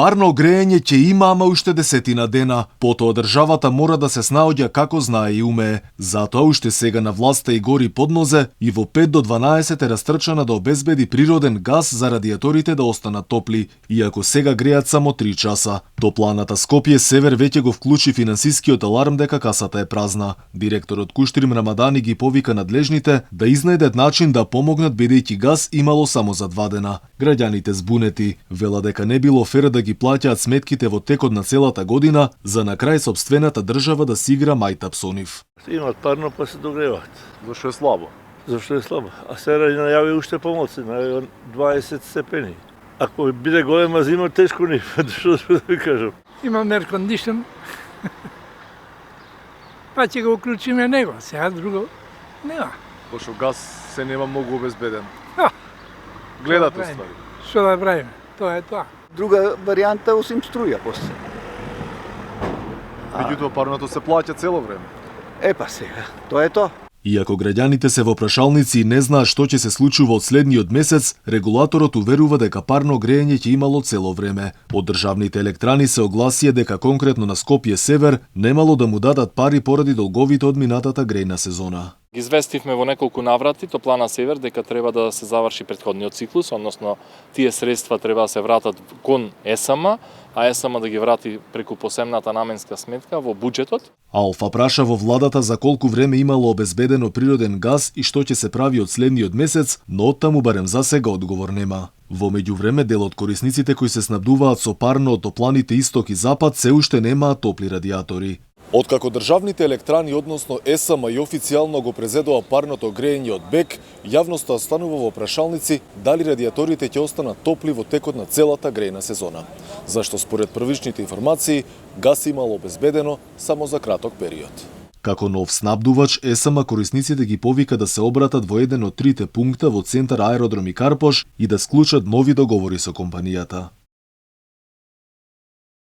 Парно грејење ќе има ама уште 10 дена, потоа државата мора да се снаоѓа како знае и умее. Затоа уште сега на власта и гори поднозе и во 5 до 12 е растрчана да обезбеди природен газ за радиаторите да останат топли, иако сега греат само 3 часа. Топланата Скопје Север веќе го вклучи финансискиот аларм дека касата е празна. Директорот Куштрим Рамадани ги повика надлежните да изнајдат начин да помогнат бидејќи газ имало само за 2 дена. Граѓаните збунети велат дека не било фер да ги плаќаат сметките во текот на целата година, за на крај сопствената држава да си игра мајтап со нив. Имат парно па се догреваат. Зашто е слабо? Зашто е слабо? А сега најави уште помоци, најави 20 степени. Ако биде голема зима, тешко ни, што да ви кажам. Имам еркондишн. Па ќе го уклучиме него, сега друго нема. Пошто газ се нема многу обезбеден. Ха! Гледате ствари. Што да правиме? Тоа е тоа. Друга варијанта осим струја после. Меѓутоа парното се плаќа цело време. Па сега, тоа е тоа. Иако граѓаните се во прашалници и не знаат што ќе се случува од следниот месец, регулаторот уверува дека парно грејење ќе имало цело време. Од државните електрани се огласија дека конкретно на Скопје Север немало да му дадат пари поради долговите од минатата грејна сезона. Ги известивме во неколку наврати Топлана Север дека треба да се заврши претходниот циклус, односно тие средства треба да се вратат кон ЕСМ, а ЕСМ да ги врати преку посебната наменска сметка во буџетот. Алфа праша во владата за колку време имало обезбедено природен газ и што ќе се прави од следниот месец, но оттаму барем за сега одговор нема. Во меѓувреме дел од корисниците кои се снабдуваат со парно од топланите Исток и Запад се уште немаат топли радиатори. Откако државните електрани, односно ЕСМ и официјално го презедоа парното грејење од БЕК, јавноста останува во прашалници дали радиаторите ќе останат топли во текот на целата грејна сезона. Зашто според првичните информации, газ имало обезбедено само за краток период. Како нов снабдувач, ЕСМ корисниците ги повика да се обратат во еден од трите пункта во центар Аеродром и Карпош и да склучат нови договори со компанијата.